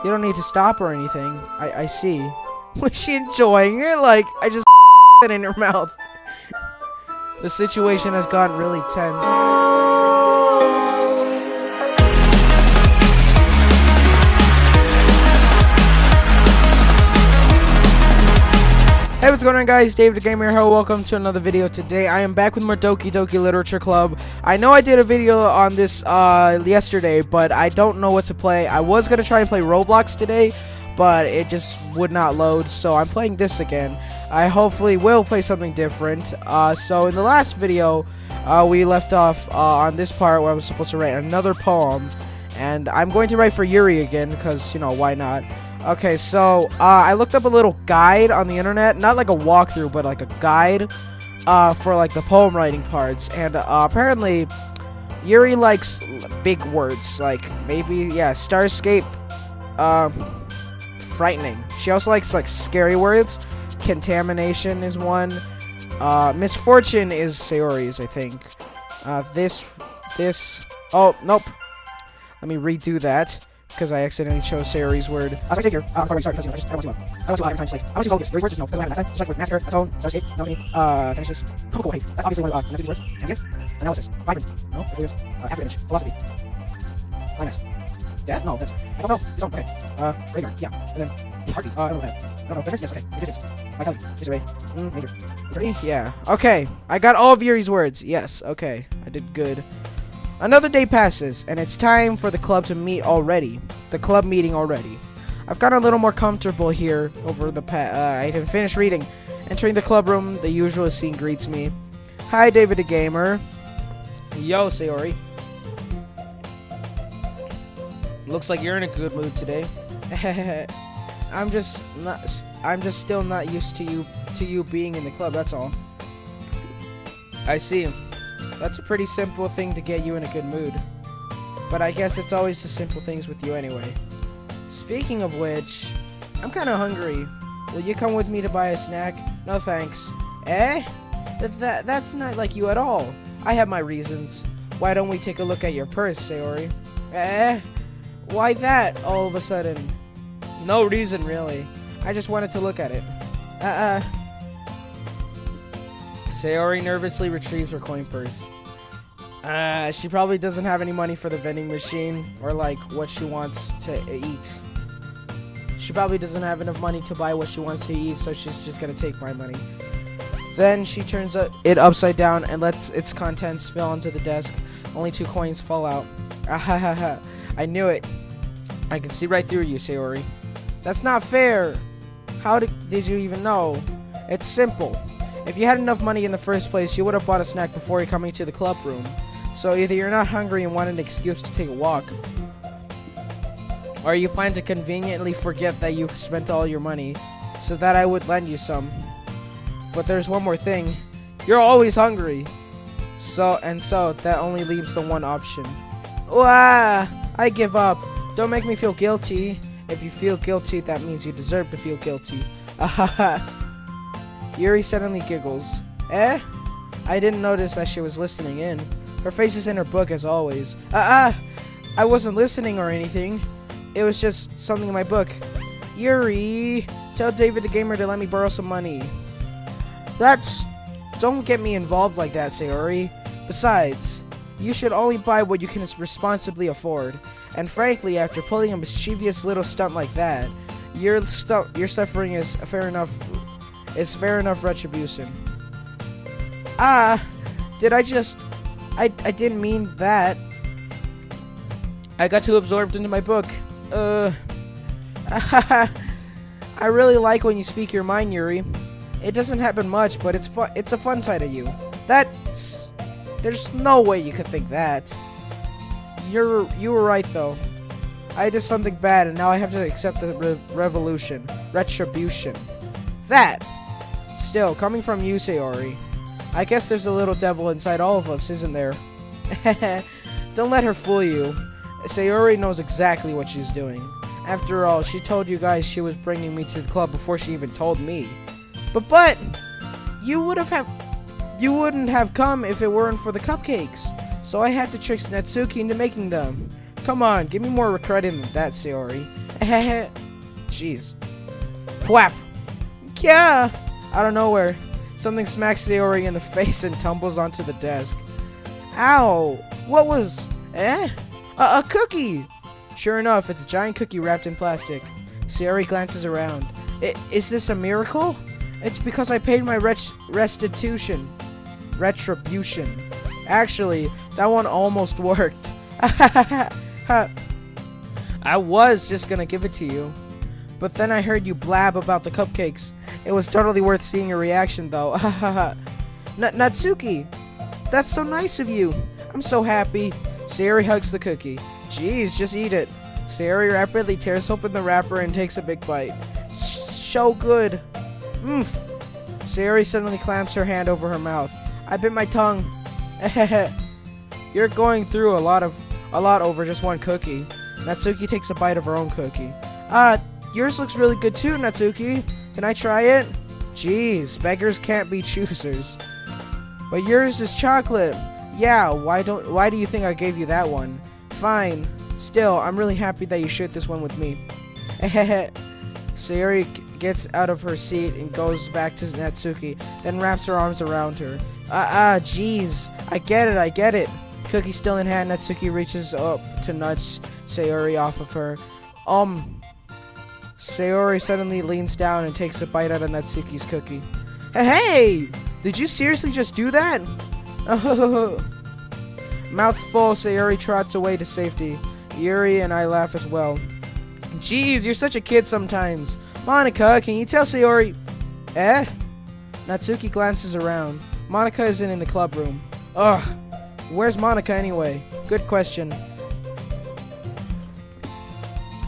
You don't need to stop or anything. I see. Was she enjoying it? Like, I just it in her mouth. The situation has gotten really tense. Hey, what's going on, guys? David the Gamer here. Welcome to another video. Today I am back with more Doki Literature Club. I know I did a video on this yesterday, but I don't know what to play. I was gonna try and play Roblox today, but it just would not load, so I'm playing this again. I hopefully will play something different. So in the last video, we left off on this part where I was supposed to write another poem, and I'm going to write for Yuri again because, you know, why not? Okay, so I looked up a little guide on the internet, not like a walkthrough, but like a guide for like the poem writing parts, and apparently Yuri likes big words, like maybe, yeah, Starscape, frightening. She also likes like scary words. Contamination is one. Misfortune is Sayori's, I think. Oh, nope. Let me redo that, because I accidentally chose Sayori's word. Sorry, here. Sorry, because, you know, I want to every time, just like, I want to use all this. Yuri's words, just no, doesn't happen last time. Just like with massacre, atone, Starscape, melody, finishes, cool, hey, that's obviously one of Necessity's words. Ambiguous, analysis, vibrance, no, ambiguous, after image, philosophy, blindness, death, no, that's, I don't know, it's on, okay, graveyard, yeah, and then, heartbeat, I don't know that, no, difference, yes, okay, existence, vitality, disarray, major, eternity, yeah, okay, I got all of Yuri's words, yes, okay, I did good. Another day passes, and it's time for the club to meet already. The club meeting already. I've gotten a little more comfortable here over the I didn't finish reading. Entering the club room, the usual scene greets me. Hi, David the Gamer. Yo, Sayori. Looks like you're in a good mood today. I'm just still not used to you being in the club, that's all. I see. That's a pretty simple thing to get you in a good mood. But I guess it's always the simple things with you anyway. Speaking of which, I'm kinda hungry. Will you come with me to buy a snack? No thanks. Eh? That's not like you at all. I have my reasons. Why don't we take a look at your purse, Sayori? Eh? Why that, all of a sudden? No reason, really. I just wanted to look at it. Sayori nervously retrieves her coin purse. She probably doesn't have any money for the vending machine, or like what she wants to eat. She probably doesn't have enough money to buy what she wants to eat, so she's just gonna take my money. Then she turns it upside down and lets its contents fall onto the desk. Only 2 coins fall out. Ahahaha. I knew it. I can see right through you, Sayori. That's not fair. How did you even know? It's simple. If you had enough money in the first place, you would have bought a snack before coming to the club room. So either you're not hungry and want an excuse to take a walk, or you plan to conveniently forget that you've spent all your money, so that I would lend you some. But there's one more thing. You're always hungry. So that only leaves the one option. Wah! I give up. Don't make me feel guilty. If you feel guilty, that means you deserve to feel guilty. Ahaha. Yuri suddenly giggles. Eh? I didn't notice that she was listening in. Her face is in her book as always. I wasn't listening or anything. It was just something in my book. Yuri, tell David the Gamer to let me borrow some money. Don't get me involved like that, Sayori. Besides, you should only buy what you can responsibly afford. And frankly, after pulling a mischievous little stunt like that, your suffering is fair enough retribution. I didn't mean that. I got too absorbed into my book. I really like when you speak your mind, Yuri. It doesn't happen much, but it's fun. It's a fun side of you. There's no way you could think that. You were right though. I did something bad, and now I have to accept the retribution. That. Still, coming from you, Sayori, I guess there's a little devil inside all of us, isn't there? Don't let her fool you. Sayori knows exactly what she's doing. After all, she told you guys she was bringing me to the club before she even told me. But you wouldn't have come if it weren't for the cupcakes. So I had to trick Natsuki into making them. Come on, give me more credit than that, Sayori. Jeez. Whap! Yeah! Out of nowhere, something smacks Sayori in the face and tumbles onto the desk. Ow! What was... A cookie! Sure enough, it's a giant cookie wrapped in plastic. Sayori glances around. Is this a miracle? It's because I paid my retribution. Actually, that one almost worked. I was just gonna give it to you. But then I heard you blab about the cupcakes. It was totally worth seeing your reaction, though. Natsuki! That's so nice of you. I'm so happy. Sayori hugs the cookie. Jeez, just eat it. Sayori rapidly tears open the wrapper and takes a big bite. So good. Sayori suddenly clamps her hand over her mouth. I bit my tongue. You're going through a lot over just one cookie. Natsuki takes a bite of her own cookie. Yours looks really good too, Natsuki. Can I try it? Jeez, beggars can't be choosers. But yours is chocolate. Yeah, why do you think I gave you that one? Fine. Still, I'm really happy that you shared this one with me. Sayori gets out of her seat and goes back to Natsuki, then wraps her arms around her. Jeez. I get it. Cookie still in hand, Natsuki reaches up to nudge Sayori off of her. Sayori suddenly leans down and takes a bite out of Natsuki's cookie. Hey! Did you seriously just do that? Mouth full, Sayori trots away to safety. Yuri and I laugh as well. Jeez, you're such a kid sometimes. Monica, can you tell Sayori... Natsuki glances around. Monica isn't in the club room. Ugh. Where's Monica anyway? Good question.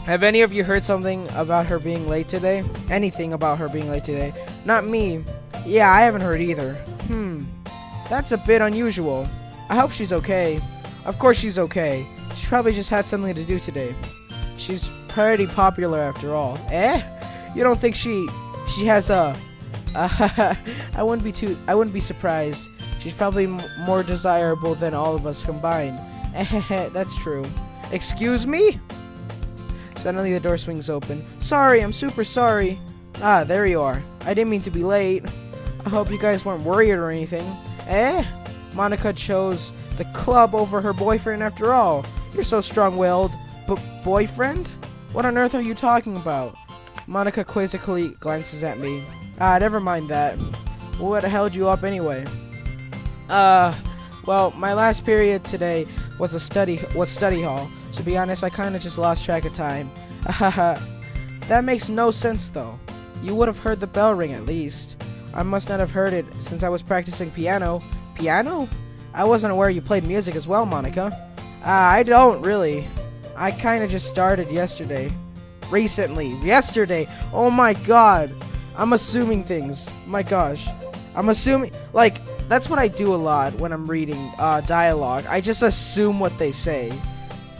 Have any of you heard something about her being late today? Anything about her being late today? Not me. Yeah, I haven't heard either. That's a bit unusual. I hope she's okay. Of course she's okay. She probably just had something to do today. She's pretty popular after all. You don't think she has a... I wouldn't be surprised. She's probably more desirable than all of us combined. That's true. Excuse me? Suddenly the door swings open. Sorry, I'm super sorry. There you are. I didn't mean to be late. I hope you guys weren't worried or anything. Monica chose the club over her boyfriend after all. You're so strong-willed. But boyfriend? What on earth are you talking about? Monica quizzically glances at me. Never mind that. What held you up anyway? Well, my last period today was study hall. To be honest, I kinda just lost track of time. That makes no sense though. You would have heard the bell ring at least. I must not have heard it since I was practicing piano. Piano? I wasn't aware you played music as well, Monica. I don't really. I kinda just started yesterday. Recently. Yesterday! Oh my god! I'm assuming things. My gosh. I'm assuming, like, that's what I do a lot when I'm reading dialogue. I just assume what they say.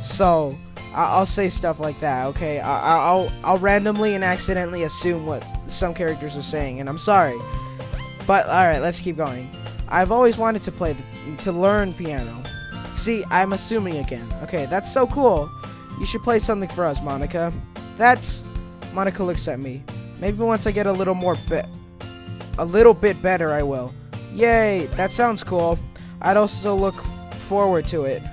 So, I'll say stuff like that, okay? I'll randomly and accidentally assume what some characters are saying, and I'm sorry. But, alright, let's keep going. I've always wanted to learn piano. See, I'm assuming again. Okay, that's so cool. You should play something for us, Monica. Monica looks at me. Maybe once I get a little bit better, I will. Yay, that sounds cool. I'd also look forward to it.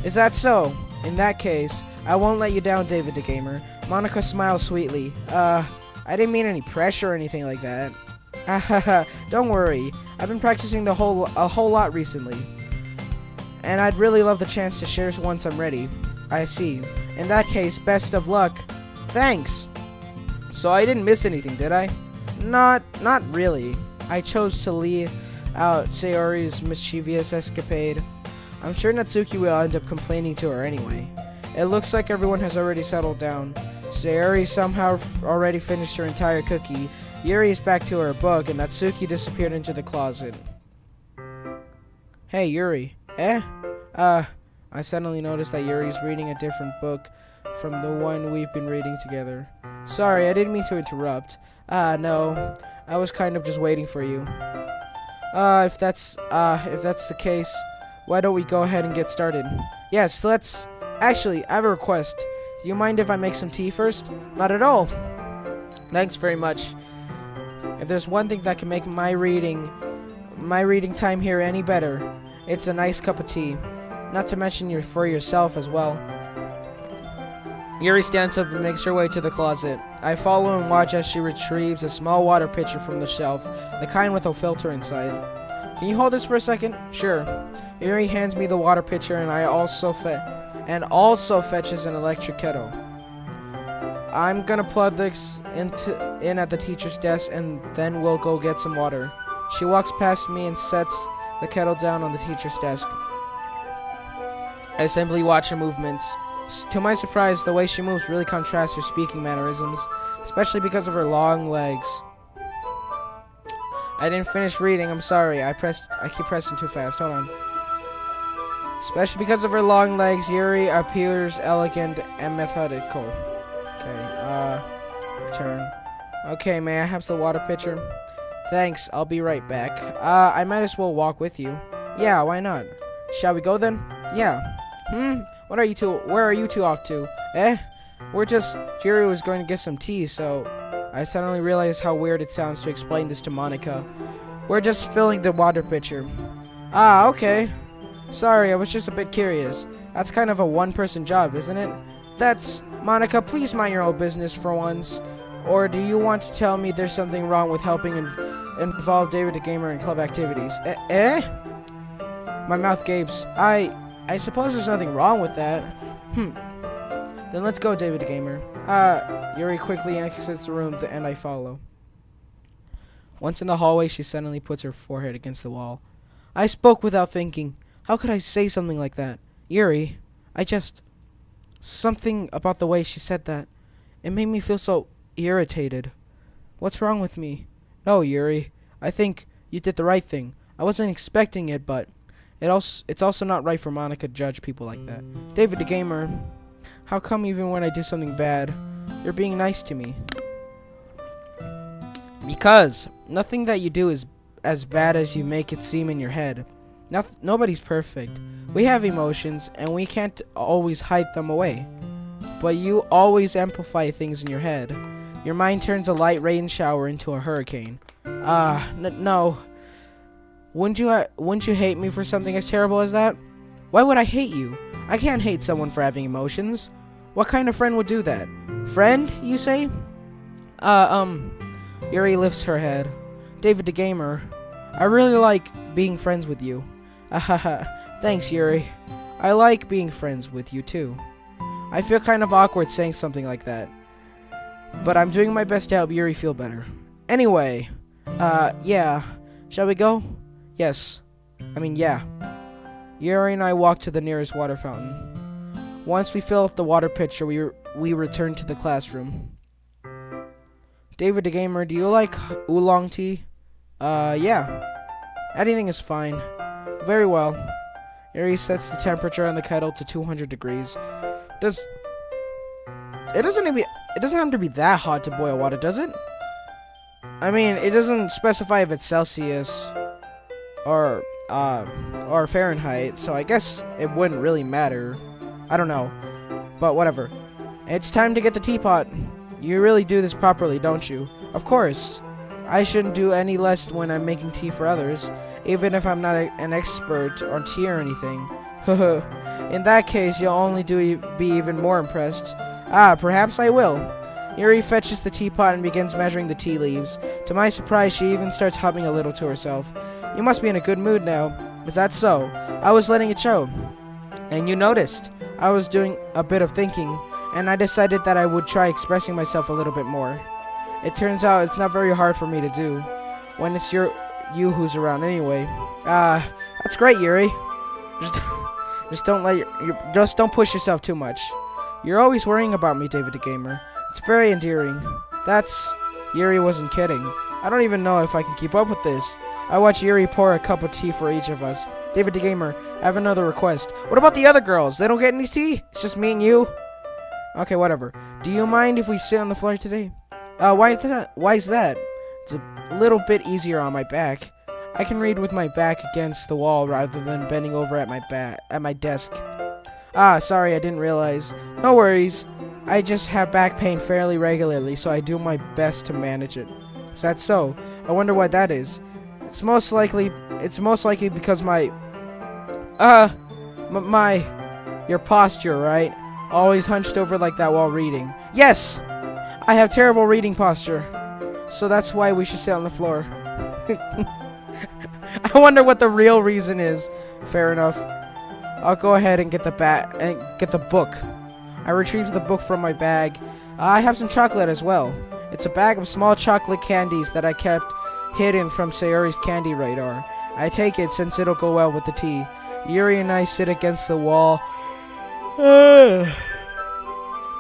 Is that so? In that case, I won't let you down, David the Gamer. Monica smiles sweetly. I didn't mean any pressure or anything like that. Don't worry. I've been practicing a whole lot recently. And I'd really love the chance to share once I'm ready. I see. In that case, best of luck. Thanks. So I didn't miss anything, did I? Not really. I chose to leave out Sayori's mischievous escapade. I'm sure Natsuki will end up complaining to her anyway. It looks like everyone has already settled down. Sayori somehow already finished her entire cookie. Yuri is back to her book, and Natsuki disappeared into the closet. Hey, Yuri. I suddenly noticed that Yuri's reading a different book from the one we've been reading together. Sorry, I didn't mean to interrupt. No. I was kind of just waiting for you. If that's the case, why don't we go ahead and get started? Yes, let's... Actually, I have a request. Do you mind if I make some tea first? Not at all. Thanks very much. If there's one thing that can make my reading time here any better, it's a nice cup of tea. Not to mention for yourself as well. Yuri stands up and makes her way to the closet. I follow and watch as she retrieves a small water pitcher from the shelf, the kind with a filter inside. Can you hold this for a second? Sure. Yuri hands me the water pitcher, and also fetches an electric kettle. I'm gonna plug this in at the teacher's desk, and then we'll go get some water. She walks past me and sets the kettle down on the teacher's desk. I simply watch her movements. To my surprise, the way she moves really contrasts her speaking mannerisms, especially because of her long legs. I didn't finish reading, I'm sorry. I keep pressing too fast. Hold on. Especially because of her long legs, Yuri appears elegant and methodical. Okay, return. Okay, may I have the water pitcher? Thanks, I'll be right back. I might as well walk with you. Yeah, why not? Shall we go then? Yeah. Where are you two off to? Yuri was going to get some tea, so I suddenly realized how weird it sounds to explain this to Monica. We're just filling the water pitcher. Ah, okay. Sorry, I was just a bit curious. That's kind of a one-person job, isn't it? Monica, please mind your own business for once. Or do you want to tell me there's something wrong with helping involve David the Gamer in club activities? My mouth gapes. I suppose there's nothing wrong with that. Then let's go, David the Gamer. Yuri quickly exits the room, and I follow. Once in the hallway, she suddenly puts her forehead against the wall. I spoke without thinking. How could I say something like that? Yuri, something about the way she said that. It made me feel so irritated. What's wrong with me? No, Yuri. I think you did the right thing. I wasn't expecting it, but it's also not right for Monica to judge people like that. David the Gamer, how come even when I do something bad, you're being nice to me? Because nothing that you do is as bad as you make it seem in your head. Nobody's perfect. We have emotions, and we can't always hide them away. But you always amplify things in your head. Your mind turns a light rain shower into a hurricane. No. Wouldn't you hate me for something as terrible as that? Why would I hate you? I can't hate someone for having emotions. What kind of friend would do that? Friend, you say? Yuri lifts her head. David the Gamer, I really like being friends with you. Thanks, Yuri. I like being friends with you, too. I feel kind of awkward saying something like that. But I'm doing my best to help Yuri feel better. Anyway, yeah. Shall we go? Yes. Yeah. Yuri and I walk to the nearest water fountain. Once we fill up the water pitcher, we return to the classroom. David the Gamer, do you like oolong tea? Yeah. Anything is fine. Very well. Yuri sets the temperature on the kettle to 200 degrees. It doesn't have to be that hot to boil water, does it? It doesn't specify if it's Celsius or Fahrenheit, so I guess it wouldn't really matter. I don't know. But whatever. It's time to get the teapot. You really do this properly, don't you? Of course. I shouldn't do any less when I'm making tea for others, even if I'm not an expert on tea or anything. In that case, you'll only be even more impressed. Perhaps I will. Yuri fetches the teapot and begins measuring the tea leaves. To my surprise, she even starts humming a little to herself. You must be in a good mood now. Is that so? I was letting it show. And you noticed. I was doing a bit of thinking, and I decided that I would try expressing myself a little bit more. It turns out it's not very hard for me to do, when it's you who's around anyway. That's great, Yuri. Just don't push yourself too much. You're always worrying about me, David the Gamer. It's very endearing. Yuri wasn't kidding. I don't even know if I can keep up with this. I watch Yuri pour a cup of tea for each of us. David the Gamer, I have another request. What about the other girls? They don't get any tea? It's just me and you? Okay, whatever. Do you mind if we sit on the floor today? Why is that? It's a little bit easier on my back. I can read with my back against the wall rather than bending over at my desk. Sorry, I didn't realize. No worries. I just have back pain fairly regularly, so I do my best to manage it. Is that so? I wonder why that is. It's most likely because your posture, right? Always hunched over like that while reading. Yes! I have terrible reading posture. So that's why we should sit on the floor. I wonder what the real reason is. Fair enough. I'll go ahead and get the book. I retrieved the book from my bag. I have some chocolate as well. It's a bag of small chocolate candies that I kept hidden from Sayori's candy radar. I take it since it'll go well with the tea. Yuri and I sit against the wall.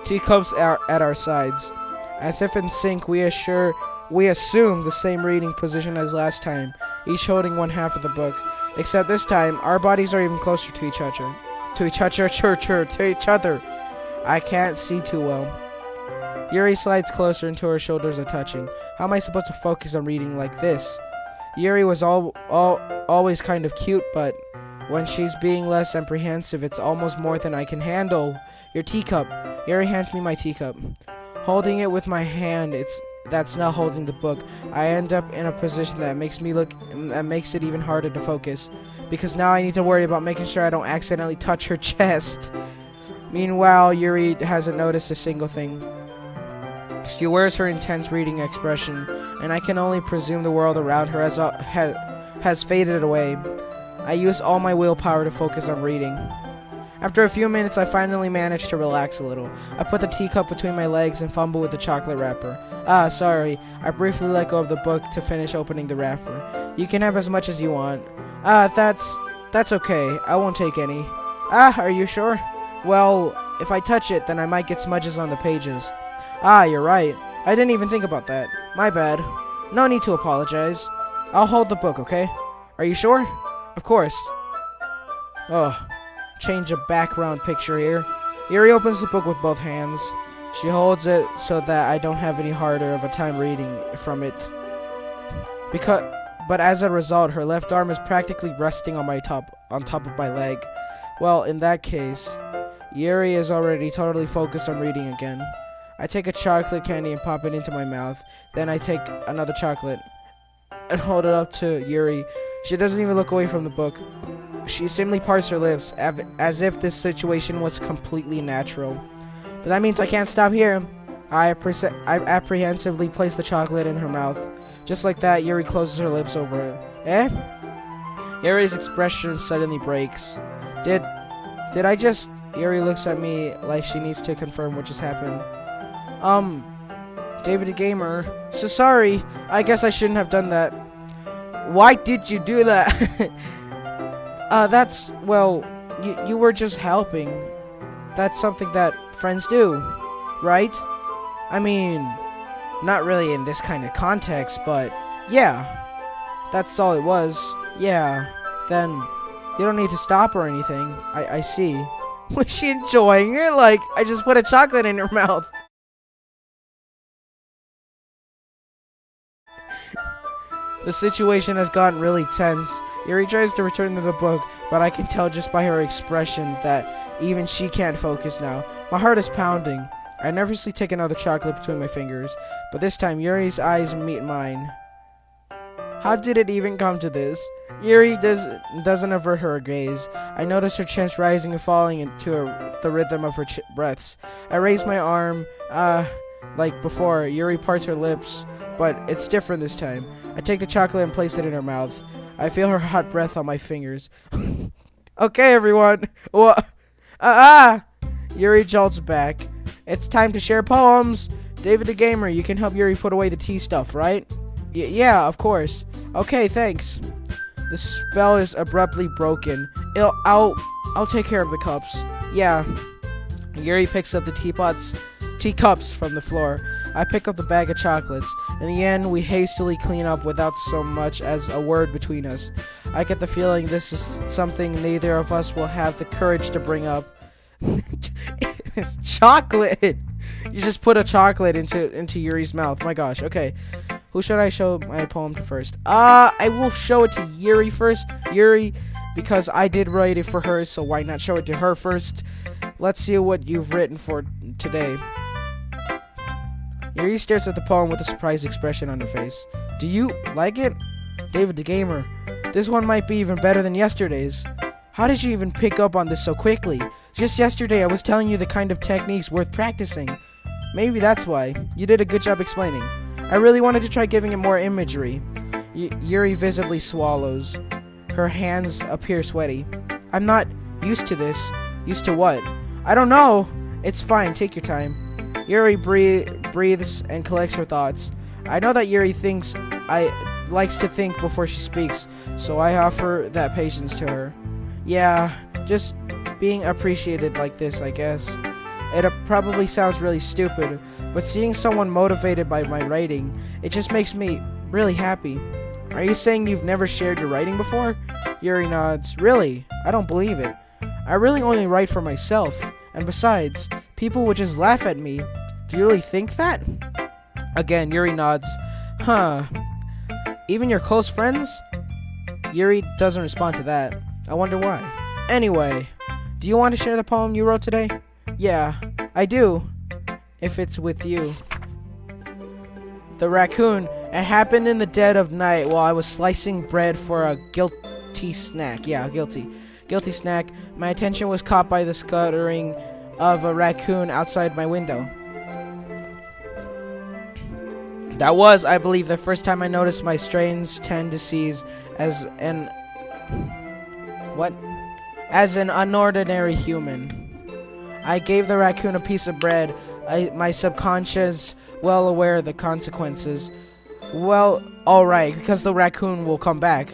Teacups are at our sides. As if in sync, we assume the same reading position as last time, each holding one half of the book. Except this time, our bodies are even closer to each other. To each other. I can't see too well. Yuri slides closer until her shoulders are touching. How am I supposed to focus on reading like this? Yuri was always kind of cute, but when she's being less apprehensive, it's almost more than I can handle. Your teacup. Yuri hands me my teacup. Holding it with my hand, that's not holding the book. I end up in a position that makes it even harder to focus, because now I need to worry about making sure I don't accidentally touch her chest. Meanwhile, Yuri hasn't noticed a single thing. She wears her intense reading expression, and I can only presume the world around her has faded away. I use all my willpower to focus on reading. After a few minutes, I finally manage to relax a little. I put the teacup between my legs and fumble with the chocolate wrapper. Sorry. I briefly let go of the book to finish opening the wrapper. You can have as much as you want. That's okay. I won't take any. Are you sure? Well, if I touch it, then I might get smudges on the pages. You're right. I didn't even think about that. My bad. No need to apologize. I'll hold the book, okay? Are you sure? Of course. Change of background picture here. Yuri opens the book with both hands. She holds it so that I don't have any harder of a time reading from it. But as a result, her left arm is practically resting on top of my leg. Well, in that case, Yuri is already totally focused on reading again. I take a chocolate candy and pop it into my mouth. Then I take another chocolate and hold it up to Yuri. She doesn't even look away from the book. She simply parts her lips, as if this situation was completely natural. But that means I can't stop here. I apprehensively place the chocolate in her mouth. Just like that, Yuri closes her lips over it. Eh? Yuri's expression suddenly breaks. Did I just... Yuri looks at me like she needs to confirm what just happened. David the Gamer. So sorry. I guess I shouldn't have done that. Why did you do that? Well, you were just helping. That's something that friends do, right? I mean, not really in this kind of context, but yeah. That's all it was. Yeah. Then, you don't need to stop or anything. I see. Was she enjoying it? Like, I just put a chocolate in her mouth. The situation has gotten really tense. Yuri tries to return to the book, but I can tell just by her expression that even she can't focus now. My heart is pounding. I nervously take another chocolate between my fingers, but this time Yuri's eyes meet mine. How did it even come to this? Yuri doesn't avert her gaze. I notice her chest rising and falling into the rhythm of her breaths. I raise my arm, like before. Yuri parts her lips, but it's different this time. I take the chocolate and place it in her mouth. I feel her hot breath on my fingers. Okay, everyone. What? Yuri jolts back. It's time to share poems. David the Gamer, you can help Yuri put away the tea stuff, right? Yeah, of course. Okay, thanks. The spell is abruptly broken. I'll take care of the cups. Yeah. Yuri picks up the teacups from the floor. I pick up the bag of chocolates. In the end, we hastily clean up without so much as a word between us. I get the feeling this is something neither of us will have the courage to bring up. It's chocolate! You just put a chocolate into Yuri's mouth. My gosh, okay. Who should I show my poem to first? I will show it to Yuri first. Yuri, because I did write it for her, so why not show it to her first? Let's see what you've written for today. Yuri stares at the poem with a surprised expression on her face. Do you like it? David the Gamer, this one might be even better than yesterday's. How did you even pick up on this so quickly? Just yesterday I was telling you the kind of techniques worth practicing. Maybe that's why. You did a good job explaining. I really wanted to try giving it more imagery. Yuri visibly swallows. Her hands appear sweaty. I'm not used to this. Used to what? I don't know. It's fine, take your time. Yuri breathes and collects her thoughts. I know that Yuri likes to think before she speaks, so I offer that patience to her. Yeah, just being appreciated like this, I guess. It probably sounds really stupid, but seeing someone motivated by my writing, it just makes me really happy. Are you saying you've never shared your writing before? Yuri nods. Really? I don't believe it. I really only write for myself, and besides, people would just laugh at me. Do you really think that? Again, Yuri nods. Huh. Even your close friends? Yuri doesn't respond to that. I wonder why. Anyway, do you want to share the poem you wrote today? Yeah, I do. If it's with you. The raccoon. It happened in the dead of night while I was slicing bread for a guilty snack. Yeah, guilty snack. My attention was caught by the scuttering of a raccoon outside my window. That was, I believe, the first time I noticed my strange tendencies as an unordinary human. I gave the raccoon a piece of bread. My subconscious, well aware of the consequences. Well, alright, because the raccoon will come back.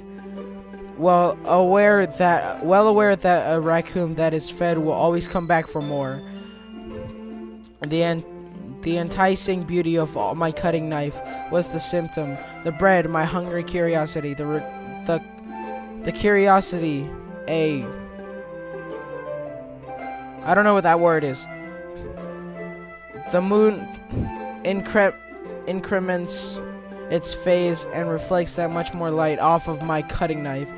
Well aware that a raccoon that is fed will always come back for more. The enticing beauty of my cutting knife was the symptom. The bread, my hungry curiosity. The curiosity. I don't know what that word is. The moon increments its phase and reflects that much more light off of my cutting knife.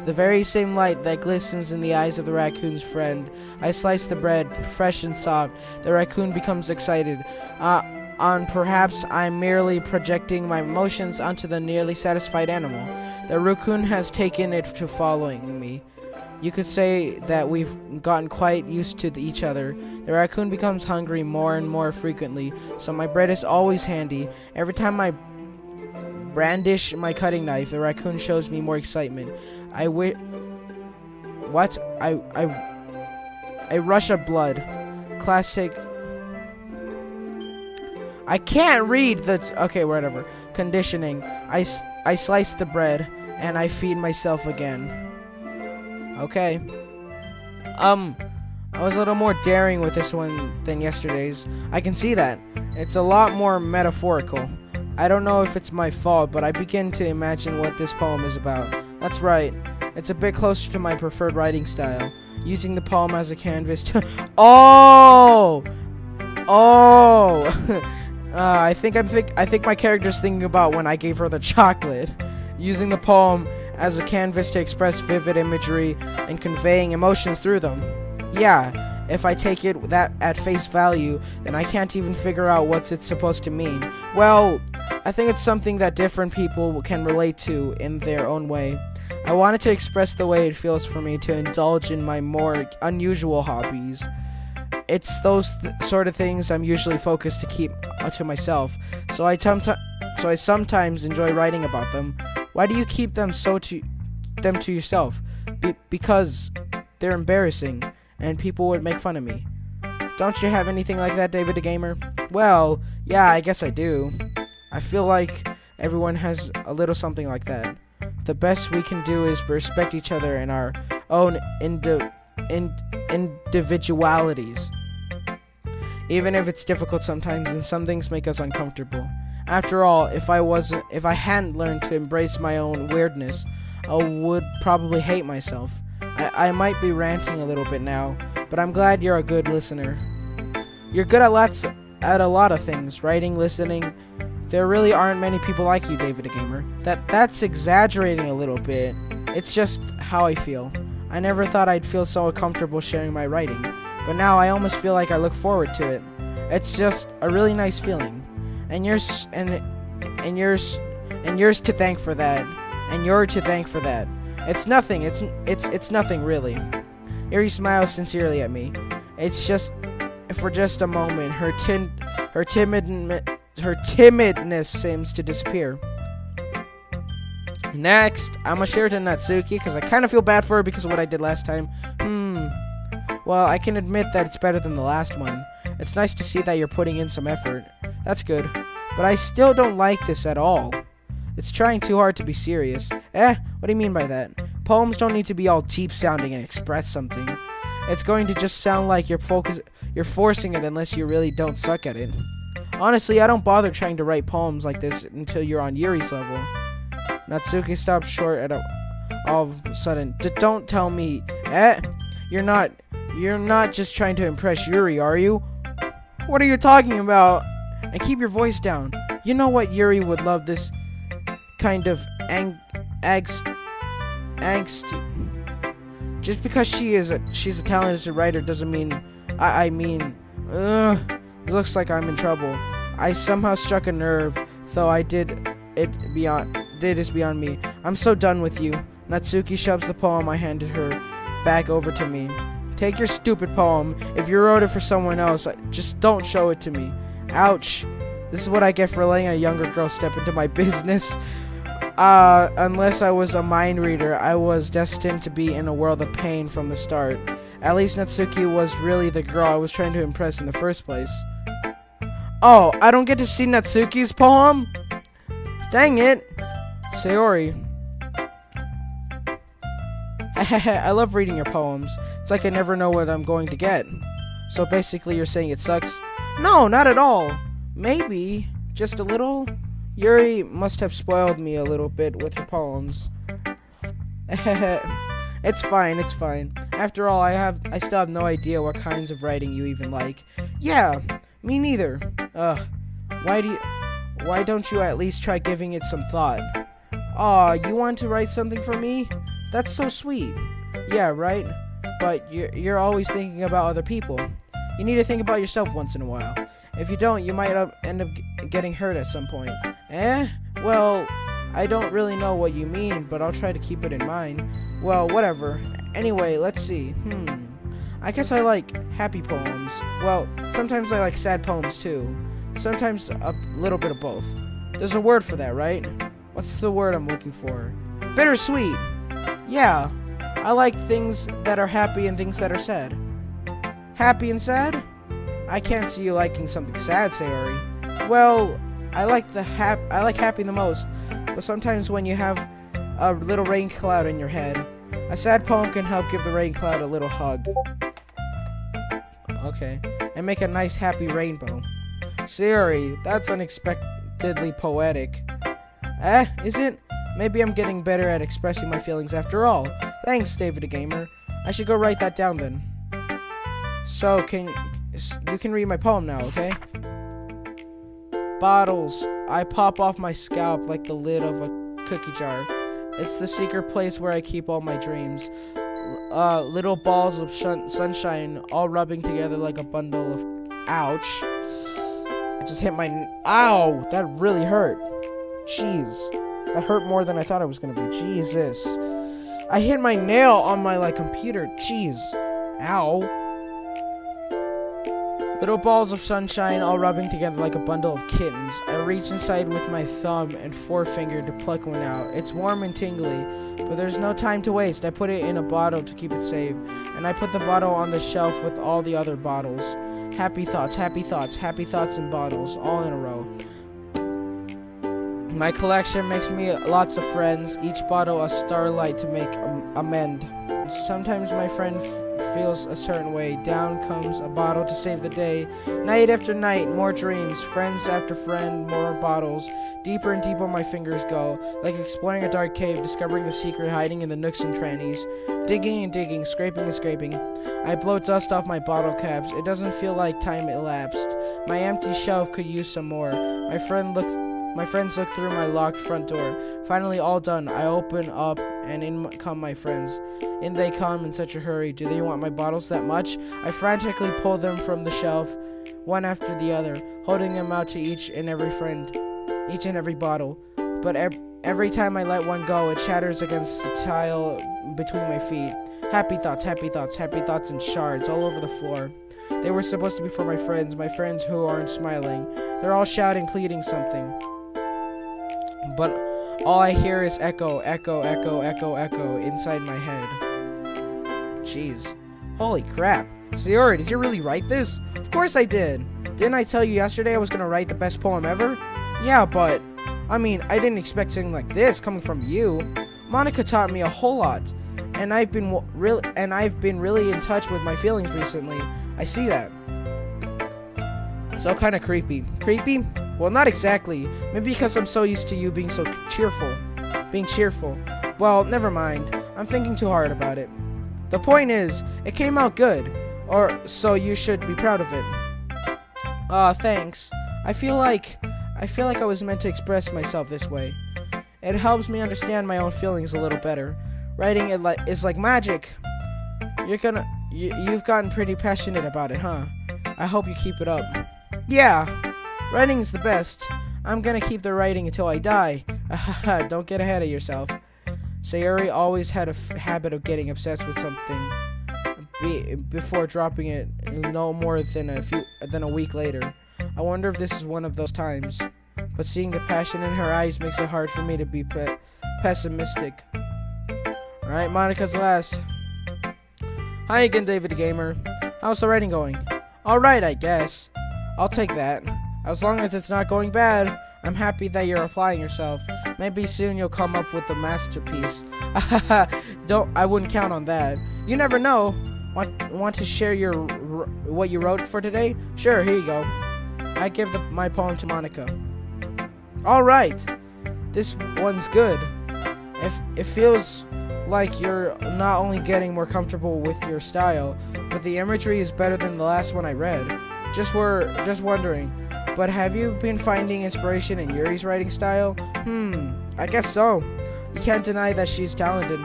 The very same light that glistens in the eyes of the raccoon's friend. I slice the bread, fresh and soft. The raccoon becomes excited. Perhaps I'm merely projecting my emotions onto the nearly satisfied animal. The raccoon has taken it to following me. You could say that we've gotten quite used to each other. The raccoon becomes hungry more and more frequently, so my bread is always handy. Every time I brandish my cutting knife, the raccoon shows me more excitement. I rush of blood. Classic. I can't read the. Okay, whatever. Conditioning. I slice the bread and I feed myself again. Okay. I was a little more daring with this one than yesterday's. I can see that. It's a lot more metaphorical. I don't know if it's my fault, but I begin to imagine what this poem is about. That's right. It's a bit closer to my preferred writing style. Using the poem as a canvas to... Oh! I think my character's thinking about when I gave her the chocolate. Using the poem as a canvas to express vivid imagery and conveying emotions through them. Yeah, if I take it that at face value, then I can't even figure out what it's supposed to mean. Well, I think it's something that different people can relate to in their own way. I wanted to express the way it feels for me to indulge in my more unusual hobbies. It's those sort of things I'm usually focused to keep to myself, so I sometimes enjoy writing about them. Why do you keep them to yourself? Because they're embarrassing, and people would make fun of me. Don't you have anything like that, David the Gamer? Well, yeah, I guess I do. I feel like everyone has a little something like that. The best we can do is respect each other and our own individualities. Even if it's difficult sometimes and some things make us uncomfortable. After all, if I hadn't learned to embrace my own weirdness, I would probably hate myself. I might be ranting a little bit now, but I'm glad you're a good listener. You're good at a lot of things, writing, listening. There really aren't many people like you, David the Gamer. That's exaggerating a little bit. It's just how I feel. I never thought I'd feel so comfortable sharing my writing, but now I almost feel like I look forward to it. It's just a really nice feeling, and yours to thank for that, and you're to thank for that. It's nothing. It's nothing really. Yuri smiles sincerely at me. It's just for just a moment, her timidness seems to disappear. Next, I'm gonna share it to Natsuki because I kind of feel bad for her because of what I did last time. Well, I can admit that it's better than the last one. It's nice to see that you're putting in some effort. That's good. But I still don't like this at all. It's trying too hard to be serious. What do you mean by that? Poems don't need to be all deep sounding and express something. It's going to just sound like you're forcing it unless you really don't suck at it. Honestly, I don't bother trying to write poems like this until you're on Yuri's level. Natsuki stops short at all of a sudden. Don't tell me. You're not just trying to impress Yuri, are you? What are you talking about? And keep your voice down. You know what? Yuri would love this kind of angst. Just because she's a talented writer doesn't mean it looks like I'm in trouble. I somehow struck a nerve, though I did is beyond me. I'm so done with you. Natsuki shoves the poem I handed her back over to me. Take your stupid poem. If you wrote it for someone else, just don't show it to me. Ouch. This is what I get for letting a younger girl step into my business. Unless I was a mind reader, I was destined to be in a world of pain from the start. At least Natsuki was really the girl I was trying to impress in the first place. Oh, I don't get to see Natsuki's poem? Dang it. Sayori. I love reading your poems. It's like I never know what I'm going to get. So basically you're saying it sucks? No, not at all. Maybe. Just a little. Yuri must have spoiled me a little bit with her poems. It's fine, it's fine. After all, I still have no idea what kinds of writing you even like. Yeah, me neither. Why don't you at least try giving it some thought? Aw, you want to write something for me? That's so sweet. Yeah, right? But you're always thinking about other people. You need to think about yourself once in a while. If you don't, you might end up getting hurt at some point. Well, I don't really know what you mean, but I'll try to keep it in mind. Well, whatever. Anyway, let's see. I guess I like happy poems. Well, sometimes I like sad poems too. Sometimes a little bit of both. There's a word for that, right? What's the word I'm looking for? Bittersweet. Yeah. I like things that are happy and things that are sad. Happy and sad? I can't see you liking something sad, Sayori. Well, I like happy the most, but sometimes when you have a little rain cloud in your head, a sad poem can help give the rain cloud a little hug. Okay, and make a nice happy rainbow. Sayori, that's unexpectedly poetic. Is it? Maybe I'm getting better at expressing my feelings after all. Thanks, David the Gamer. I should go write that down then. So, you can read my poem now, okay? Bottles. I pop off my scalp like the lid of a cookie jar. It's the secret place where I keep all my dreams. Little balls of sunshine all rubbing together like a bundle of... Ouch. I just hit my... Ow! That really hurt. Jeez. That hurt more than I thought it was gonna be. Jesus. I hit my nail on my, computer. Jeez. Ow. Little balls of sunshine all rubbing together like a bundle of kittens. I reach inside with my thumb and forefinger to pluck one out. It's warm and tingly, but there's no time to waste. I put it in a bottle to keep it safe, and I put the bottle on the shelf with all the other bottles. Happy thoughts, happy thoughts, happy thoughts in bottles, all in a row. My collection makes me lots of friends, each bottle a starlight to make amend. Sometimes my friend feels a certain way. Down comes a bottle to save the day. Night after night, more dreams. Friends after friend, more bottles. Deeper and deeper my fingers go, like exploring a dark cave, discovering the secret hiding in the nooks and crannies. Digging and digging, scraping and scraping. I blow dust off my bottle caps. It doesn't feel like time elapsed. My empty shelf could use some more. My friend My friends look through my locked front door. Finally all done. I open up and in come my friends. In they come in such a hurry. Do they want my bottles that much? I frantically pull them from the shelf, one after the other, holding them out to each and every bottle. But every time I let one go, it shatters against the tile between my feet. Happy thoughts in shards all over the floor. They were supposed to be for my friends who aren't smiling. They're all shouting, pleading something. But all I hear is echo, echo, echo, echo, echo inside my head. Jeez. Holy crap. Sayori, did you really write this? Of course I did. Didn't I tell you yesterday I was gonna write the best poem ever? Yeah, but I mean, I didn't expect something like this coming from you. Monica taught me a whole lot, and I've been really in touch with my feelings recently. I see that. So kind of creepy. Creepy? Well, not exactly. Maybe because I'm so used to you being so cheerful. Being cheerful. Well, never mind. I'm thinking too hard about it. The point is, it came out good. Or so you should be proud of it. Thanks. I feel like I was meant to express myself this way. It helps me understand my own feelings a little better. Writing is like magic. You've gotten pretty passionate about it, huh? I hope you keep it up. Yeah, writing is the best. I'm gonna keep the writing until I die. Don't get ahead of yourself. Sayori always had a habit of getting obsessed with something before dropping it no more than a week later. I wonder if this is one of those times. But seeing the passion in her eyes makes it hard for me to be pessimistic. Alright, Monica's last. Hi again, David the Gamer. How's the writing going? Alright, I guess. I'll take that. As long as it's not going bad, I'm happy that you're applying yourself. Maybe soon you'll come up with a masterpiece. I wouldn't count on that. You never know. Want to share what you wrote for today? Sure, here you go. I give my poem to Monica. Alright. This one's good. It feels like you're not only getting more comfortable with your style, but the imagery is better than the last one I read. Just wondering, but have you been finding inspiration in Yuri's writing style? I guess so. You can't deny that she's talented.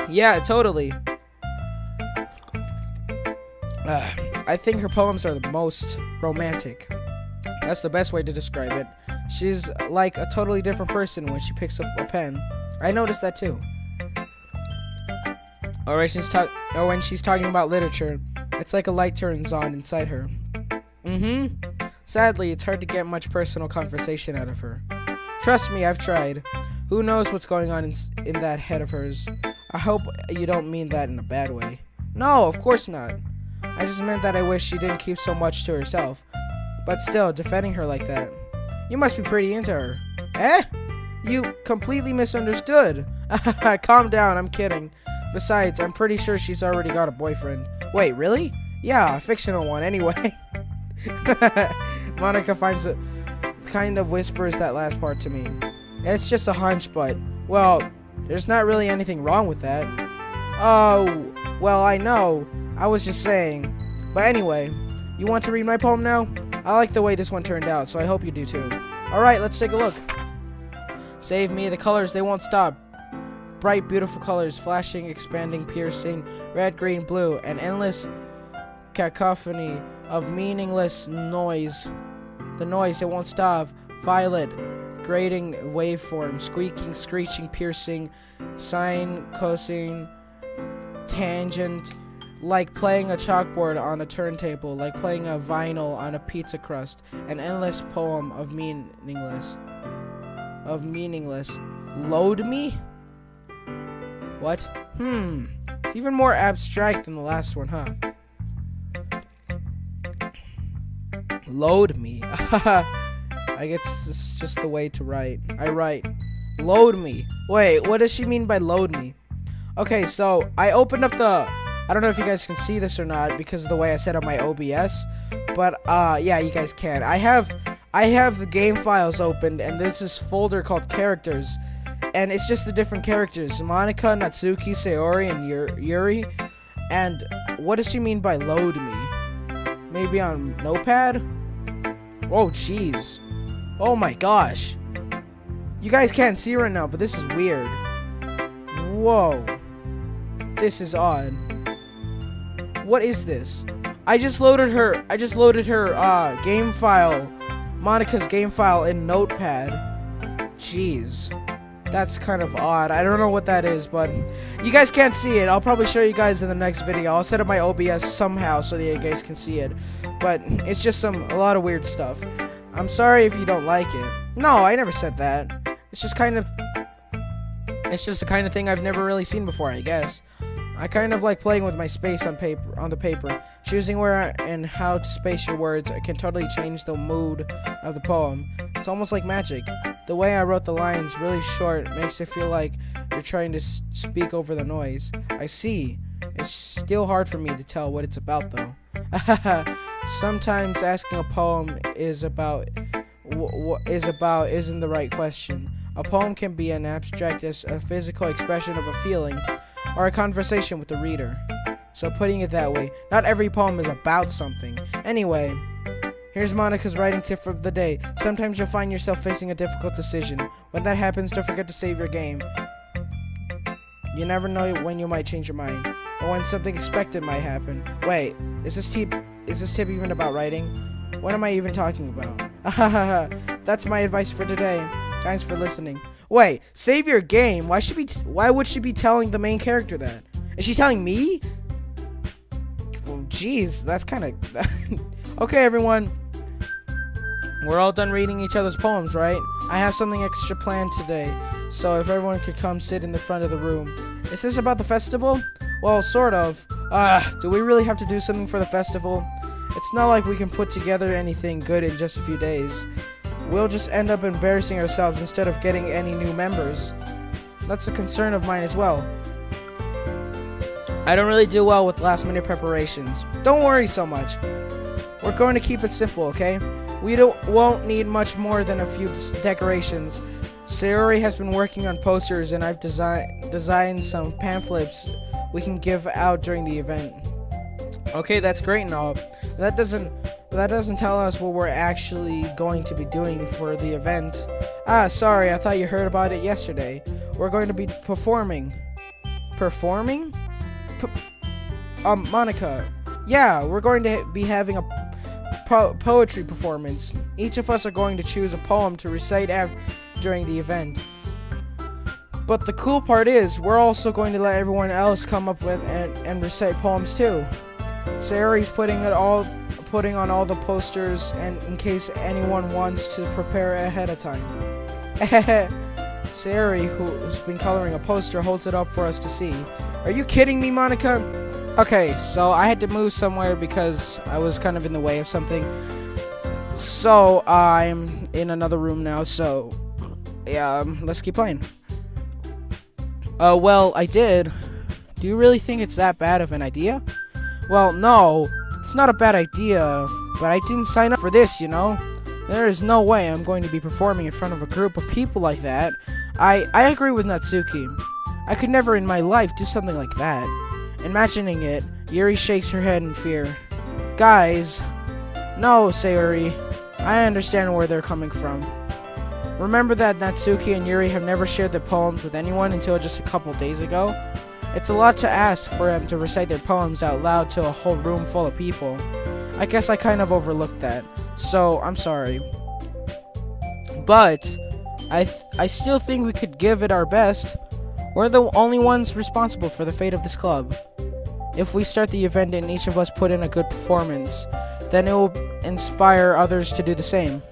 Yeah, totally. I think her poems are the most romantic. That's the best way to describe it. She's like a totally different person when she picks up a pen. I noticed that too. Or when she's talking about literature, it's like a light turns on inside her. Sadly, it's hard to get much personal conversation out of her. Trust me, I've tried. Who knows what's going on in that head of hers? I hope you don't mean that in a bad way. No, of course not. I just meant that I wish she didn't keep so much to herself. But still, defending her like that. You must be pretty into her. Eh? You completely misunderstood. Calm down, I'm kidding. Besides, I'm pretty sure she's already got a boyfriend. Wait, really? Yeah, a fictional one anyway. Monica kind of whispers that last part to me. It's just a hunch, but, well, there's not really anything wrong with that. Oh, well, I know. I was just saying. But anyway, you want to read my poem now? I like the way this one turned out, so I hope you do too. Alright, let's take a look. Save me, the colors, they won't stop. Bright, beautiful colors, flashing, expanding, piercing, red, green, blue, an endless cacophony of meaningless noise. The noise, it won't stop. Violet, grating waveform, squeaking, screeching, piercing, sine, cosine, tangent, like playing a chalkboard on a turntable, like playing a vinyl on a pizza crust, an endless poem of meaningless. Load me? What? It's even more abstract than the last one, huh? Load me. I guess it's just the way to write. I write, load me. Wait, what does she mean by load me? Okay, so I opened up I don't know if you guys can see this or not because of the way I set up my OBS, but yeah, you guys can. I have the game files opened, and there's this folder called characters, and it's just the different characters: Monica, Natsuki, Sayori, and Yuri. And what does she mean by load me? Maybe on Notepad? Oh, jeez. Oh my gosh. You guys can't see right now, but this is weird. Whoa. This is odd. What is this? I just loaded her game file, Monica's game file in Notepad. Jeez. That's kind of odd. I don't know what that is, but you guys can't see it. I'll probably show you guys in the next video. I'll set up my OBS somehow so that you guys can see it. But it's just a lot of weird stuff. I'm sorry if you don't like it. No, I never said that. It's just the kind of thing I've never really seen before, I guess. I kind of like playing with my space on the paper. Choosing where and how to space your words can totally change the mood of the poem. It's almost like magic. The way I wrote the lines really short makes it feel like you're trying to speak over the noise. I see. It's still hard for me to tell what it's about, though. Sometimes asking a poem isn't the right question. A poem can be an abstract as a physical expression of a feeling or a conversation with the reader. So putting it that way, not every poem is about something. Anyway, here's Monica's writing tip for the day. Sometimes you'll find yourself facing a difficult decision. When that happens, don't forget to save your game. You never know when you might change your mind, or when something expected might happen. Wait, is this tip even about writing? What am I even talking about? That's my advice for today. Thanks for listening. Wait, save your game? Why would she be telling the main character that? Is she telling me? Well, jeez, that's kind of... Okay, everyone. We're all done reading each other's poems, right? I have something extra planned today, so if everyone could come sit in the front of the room. Is this about the festival? Well, sort of. Do we really have to do something for the festival? It's not like we can put together anything good in just a few days. We'll just end up embarrassing ourselves instead of getting any new members. That's a concern of mine as well. I don't really do well with last-minute preparations. Don't worry so much. We're going to keep it simple, okay? We won't need much more than a few decorations. Sayori has been working on posters, and I've designed some pamphlets we can give out during the event. Okay, that's great and all. That doesn't tell us what we're actually going to be doing for the event. Ah, sorry, I thought you heard about it yesterday. We're going to be performing. Performing? Monica. Yeah, we're going to be having a poetry performance. Each of us are going to choose a poem to recite during the event. But the cool part is, we're also going to let everyone else come up with and recite poems too. Sayori's putting on all the posters, and in case anyone wants to prepare ahead of time. Sayori, who's been coloring a poster, holds it up for us to see. Are you kidding me, Monica? Okay, so I had to move somewhere because I was kind of in the way of something. So I'm in another room now, so yeah, let's keep playing. Well, I did. Do you really think it's that bad of an idea? Well, no, it's not a bad idea, but I didn't sign up for this, you know? There is no way I'm going to be performing in front of a group of people like that. I agree with Natsuki. I could never in my life do something like that. Imagining it, Yuri shakes her head in fear. Guys, no, Sayori. I understand where they're coming from. Remember that Natsuki and Yuri have never shared their poems with anyone until just a couple days ago? It's a lot to ask for them to recite their poems out loud to a whole room full of people. I guess I kind of overlooked that, so I'm sorry. But I still think we could give it our best. We're the only ones responsible for the fate of this club. If we start the event and each of us put in a good performance, then it will inspire others to do the same.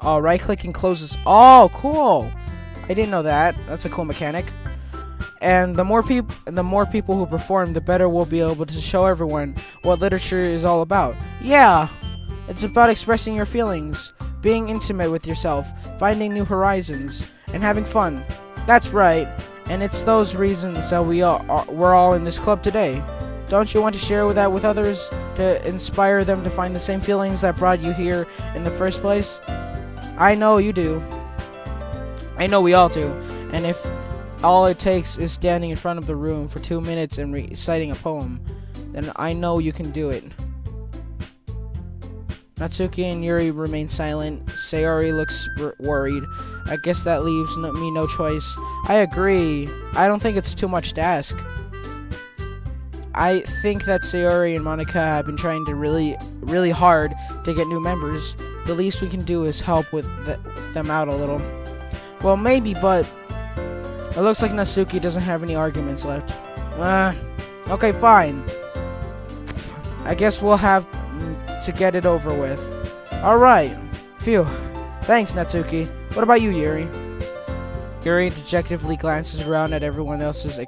Right-clicking closes. Oh, cool! I didn't know that. That's a cool mechanic. And the more people who perform, the better we'll be able to show everyone what literature is all about. Yeah, it's about expressing your feelings, being intimate with yourself, finding new horizons, and having fun. That's right, and it's those reasons that we're all in this club today. Don't you want to share that with others to inspire them to find the same feelings that brought you here in the first place? I know you do. I know we all do. And if all it takes is standing in front of the room for 2 minutes and reciting a poem, then I know you can do it. Natsuki and Yuri remain silent. Sayori looks worried. I guess that leaves me no choice. I agree. I don't think it's too much to ask. I think that Sayori and Monica have been trying to really hard to get new members. The least we can do is help with them out a little. Well, maybe, but it looks like Natsuki doesn't have any arguments left. Okay, fine. I guess we'll have to get it over with. Alright. Phew. Thanks, Natsuki. What about you, Yuri? Yuri dejectedly glances around at everyone else's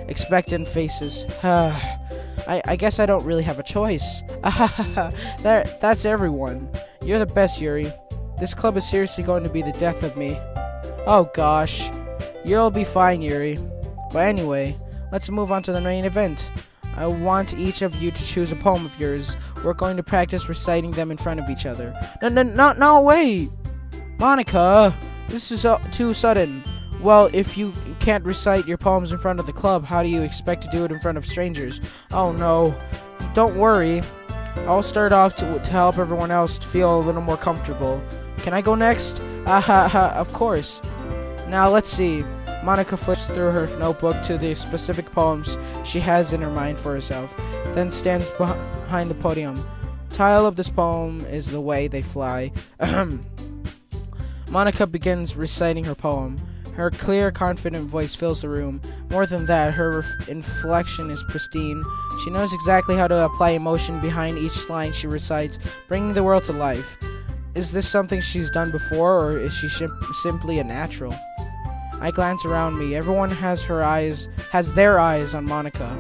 expectant faces. I guess I don't really have a choice. That's everyone. You're the best, Yuri. This club is seriously going to be the death of me. Oh gosh. You'll be fine, Yuri. But anyway, let's move on to the main event. I want each of you to choose a poem of yours. We're going to practice reciting them in front of each other. No, wait! Monica! This is too sudden. Well, if you can't recite your poems in front of the club, how do you expect to do it in front of strangers? Oh no. Don't worry. I'll start off to help everyone else feel a little more comfortable. Can I go next? Of course. Now let's see. Monica flips through her notebook to the specific poems she has in her mind for herself, then stands behind the podium. Title of this poem is The Way They Fly. Monica begins reciting her poem. Her clear, confident voice fills the room. More than that, her inflection is pristine. She knows exactly how to apply emotion behind each line she recites, bringing the world to life. Is this something she's done before, or is she simply a natural? I glance around me. Everyone has their eyes on Monica.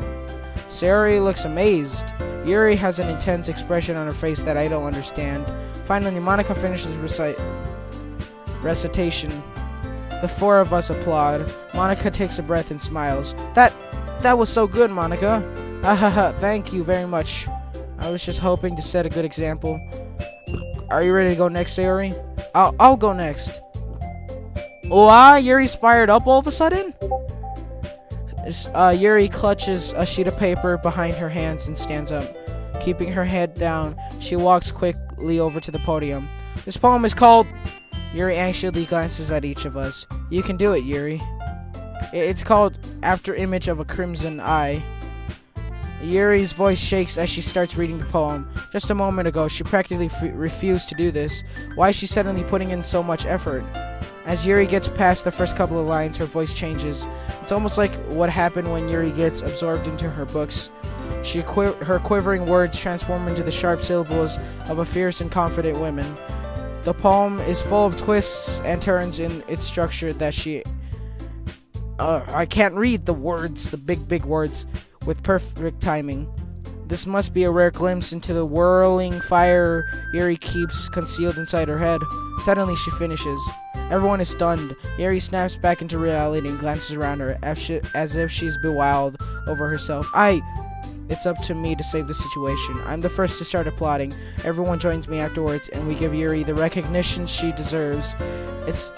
Sayori looks amazed. Yuri has an intense expression on her face that I don't understand. Finally, Monica finishes recitation. The four of us applaud. Monica takes a breath and smiles. That was so good, Monica. Thank you very much. I was just hoping to set a good example. Are you ready to go next, Sayori? I'll go next. Wow, Yuri's fired up all of a sudden? Yuri clutches a sheet of paper behind her hands and stands up. Keeping her head down, she walks quickly over to the podium. This poem is called... Yuri anxiously glances at each of us. You can do it, Yuri. It's called After Image of a Crimson Eye. Yuri's voice shakes as she starts reading the poem. Just a moment ago, she practically refused to do this. Why is she suddenly putting in so much effort? As Yuri gets past the first couple of lines, her voice changes. It's almost like what happened when Yuri gets absorbed into her books. Her quivering words transform into the sharp syllables of a fierce and confident woman. The poem is full of twists and turns in its structure that I can't read the words, the big words, with perfect timing. This must be a rare glimpse into the whirling fire Yuri keeps concealed inside her head. Suddenly she finishes. Everyone is stunned. Yuri snaps back into reality and glances around her as if she's bewild over herself. It's up to me to save the situation. I'm the first to start applauding. Everyone joins me afterwards, and we give Yuri the recognition she deserves. It's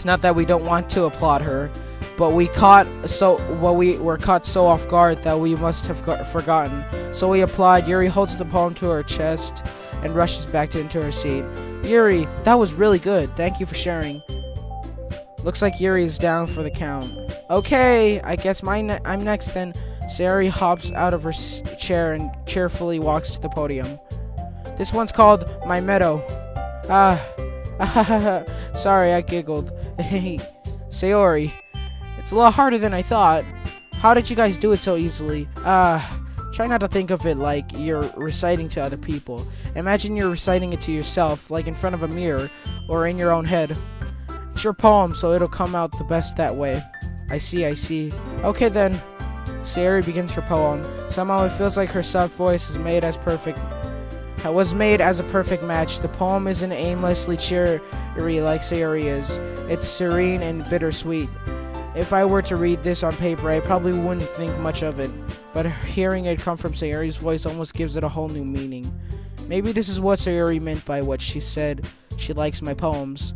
not that we don't want to applaud her, but we were caught so off guard that we must have forgotten. So we applaud. Yuri holds the poem to her chest and rushes back into her seat. Yuri, that was really good. Thank you for sharing. Looks like Yuri is down for the count. Okay, I guess I'm next then. Sayori hops out of her chair and cheerfully walks to the podium. This one's called My Meadow. Sorry, I giggled. Sayori, it's a lot harder than I thought. How did you guys do it so easily? Try not to think of it like you're reciting to other people. Imagine you're reciting it to yourself, like in front of a mirror, or in your own head. It's your poem, so it'll come out the best that way. I see. Okay then. Sayori begins her poem. Somehow it feels like her soft voice was made as a perfect match. The poem isn't aimlessly cheery like Sayori is. It's serene and bittersweet. If I were to read this on paper, I probably wouldn't think much of it. But hearing it come from Sayori's voice almost gives it a whole new meaning. Maybe this is what Sayori meant by what she said. She likes my poems.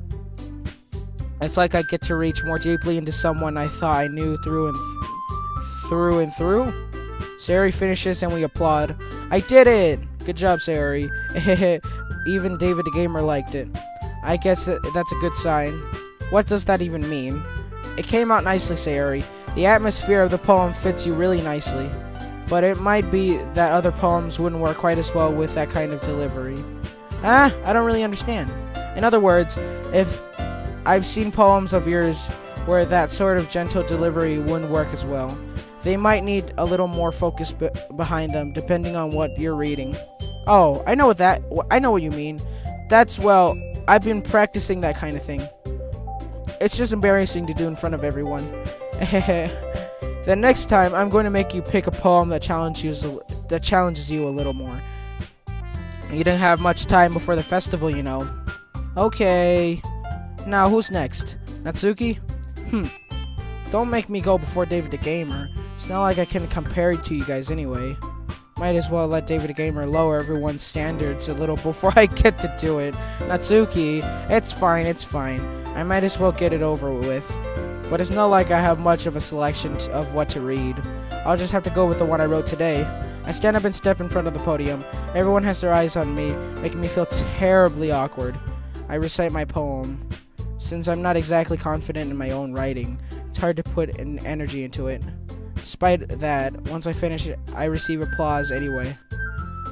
It's like I get to reach more deeply into someone I thought I knew through and through. Sayori finishes and we applaud. I did it! Good job, Sayori. Even David the Gamer liked it. I guess that's a good sign. What does that even mean? It came out nicely, Sayori. The atmosphere of the poem fits you really nicely. But it might be that other poems wouldn't work quite as well with that kind of delivery. I don't really understand. In other words, if I've seen poems of yours where that sort of gentle delivery wouldn't work as well. They might need a little more focus behind them, depending on what you're reading. Oh, I know what you mean. Well, I've been practicing that kind of thing. It's just embarrassing to do in front of everyone. The next time, I'm going to make you pick a poem that challenges you a little more. You didn't have much time before the festival, you know. Okay. Now, who's next? Natsuki? Don't make me go before David the Gamer. It's not like I can compare it to you guys anyway. Might as well let David the Gamer lower everyone's standards a little before I get to do it. Natsuki, it's fine. I might as well get it over with. But it's not like I have much of a selection of what to read. I'll just have to go with the one I wrote today. I stand up and step in front of the podium. Everyone has their eyes on me, making me feel terribly awkward. I recite my poem. Since I'm not exactly confident in my own writing, it's hard to put an energy into it. Despite that, once I finish it, I receive applause anyway.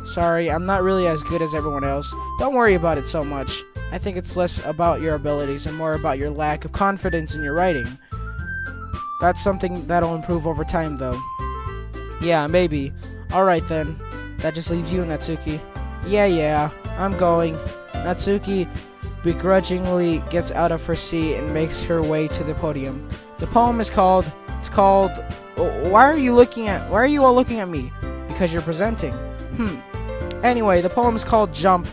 Sorry, I'm not really as good as everyone else. Don't worry about it so much. I think it's less about your abilities and more about your lack of confidence in your writing. That's something that'll improve over time, though. Yeah, maybe. Alright then. That just leaves you, Natsuki. Yeah, I'm going. Natsuki begrudgingly gets out of her seat and makes her way to the podium. The poem is called... Why are you all looking at me? Because you're presenting. Anyway, the poem is called Jump.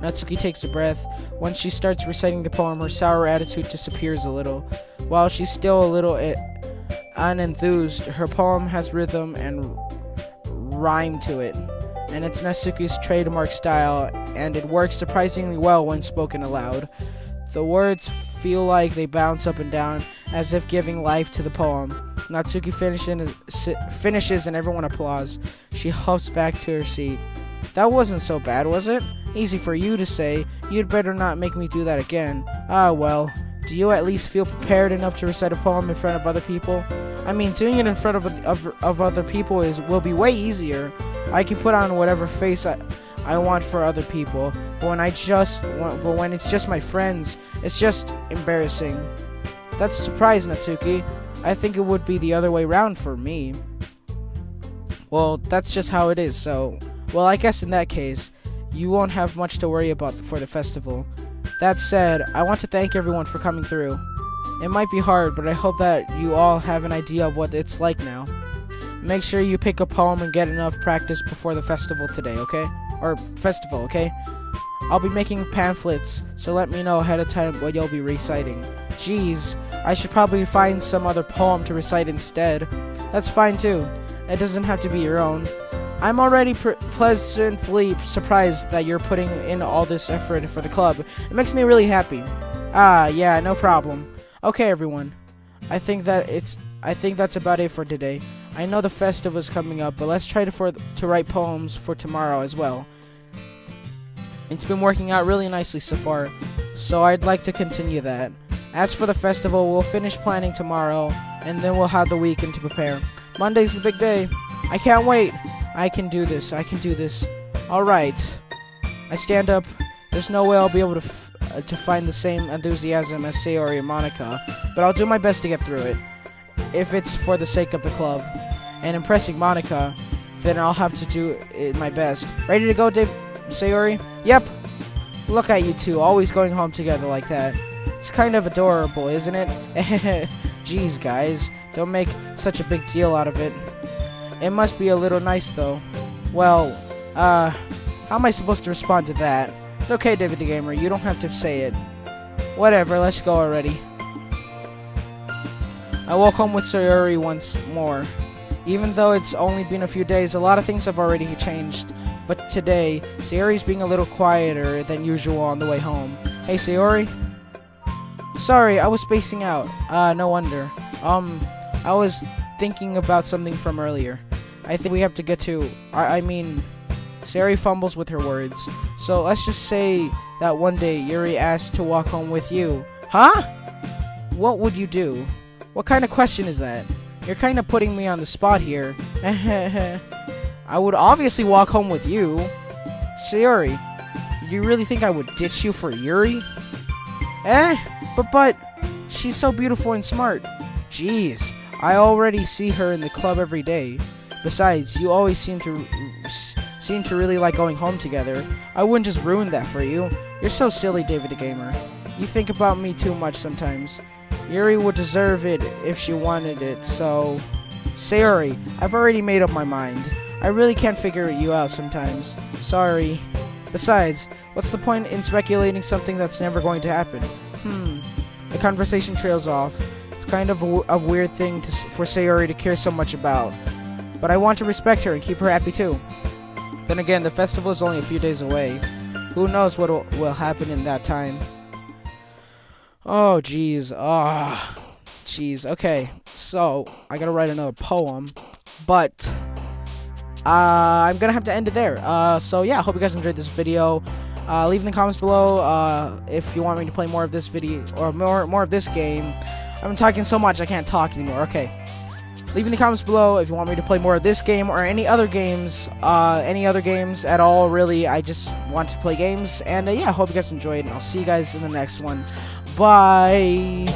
Natsuki takes a breath. Once she starts reciting the poem, her sour attitude disappears a little. While she's still a little unenthused, her poem has rhythm and rhyme to it. And it's Natsuki's trademark style, and it works surprisingly well when spoken aloud. The words feel like they bounce up and down, as if giving life to the poem. Natsuki finishes and everyone applauds. She huffs back to her seat. That wasn't so bad, was it? Easy for you to say. You'd better not make me do that again. Ah, well. Do you at least feel prepared enough to recite a poem in front of other people? I mean, doing it in front of other people will be way easier. I can put on whatever face I want for other people, but when it's just my friends, it's just embarrassing. That's a surprise, Natsuki. I think it would be the other way around for me. Well, that's just how it is, so... Well, I guess in that case, you won't have much to worry about for the festival. That said, I want to thank everyone for coming through. It might be hard, but I hope that you all have an idea of what it's like now. Make sure you pick a poem and get enough practice before the festival today, okay? Or festival, okay? I'll be making pamphlets, so let me know ahead of time what you'll be reciting. Jeez, I should probably find some other poem to recite instead. That's fine too. It doesn't have to be your own. I'm already pleasantly surprised that you're putting in all this effort for the club. It makes me really happy. Yeah, no problem. Okay, everyone. I think that's about it for today. I know the festival is coming up, but let's try to write poems for tomorrow as well. It's been working out really nicely so far, so I'd like to continue that. As for the festival, we'll finish planning tomorrow, and then we'll have the weekend to prepare. Monday's the big day. I can't wait. I can do this. Alright. I stand up. There's no way I'll be able to find the same enthusiasm as Sayori and Monica, but I'll do my best to get through it. If it's for the sake of the club. And impressing Monica, then I'll have to do my best. Ready to go, Sayori? Yep. Look at you two, always going home together like that. It's kind of adorable, isn't it? Jeez, guys. Don't make such a big deal out of it. It must be a little nice, though. Well, how am I supposed to respond to that? It's okay, David the Gamer. You don't have to say it. Whatever, let's go already. I walk home with Sayori once more. Even though it's only been a few days, a lot of things have already changed. But today, Sayori's being a little quieter than usual on the way home. Hey, Sayori? Sorry, I was spacing out. No wonder. I was thinking about something from earlier. I think we have to get to... I mean... Sayori fumbles with her words. So let's just say that one day Yuri asked to walk home with you. Huh? What would you do? What kind of question is that? You're kind of putting me on the spot here. I would obviously walk home with you. Sayori, you really think I would ditch you for Yuri? But she's so beautiful and smart. Jeez, I already see her in the club every day. Besides, you always seem to really like going home together. I wouldn't just ruin that for you. You're so silly, David the Gamer. You think about me too much sometimes. Yuri would deserve it if she wanted it, so... Sayori, I've already made up my mind. I really can't figure you out sometimes. Sorry. Besides, what's the point in speculating something that's never going to happen? The conversation trails off. It's kind of a weird thing for Sayori to care so much about. But I want to respect her and keep her happy too. Then again, the festival is only a few days away. Who knows what will happen in that time. Oh, jeez. Jeez. Okay, so I gotta write another poem, but I'm gonna have to end it there. So yeah, I hope you guys enjoyed this video. Leave in the comments below if you want me to play more of this video or more of this game. I've been talking so much I can't talk anymore. Okay. Leave in the comments below if you want me to play more of this game or any other games at all, really. I just want to play games, and yeah, I hope you guys enjoyed, and I'll see you guys in the next one. Bye!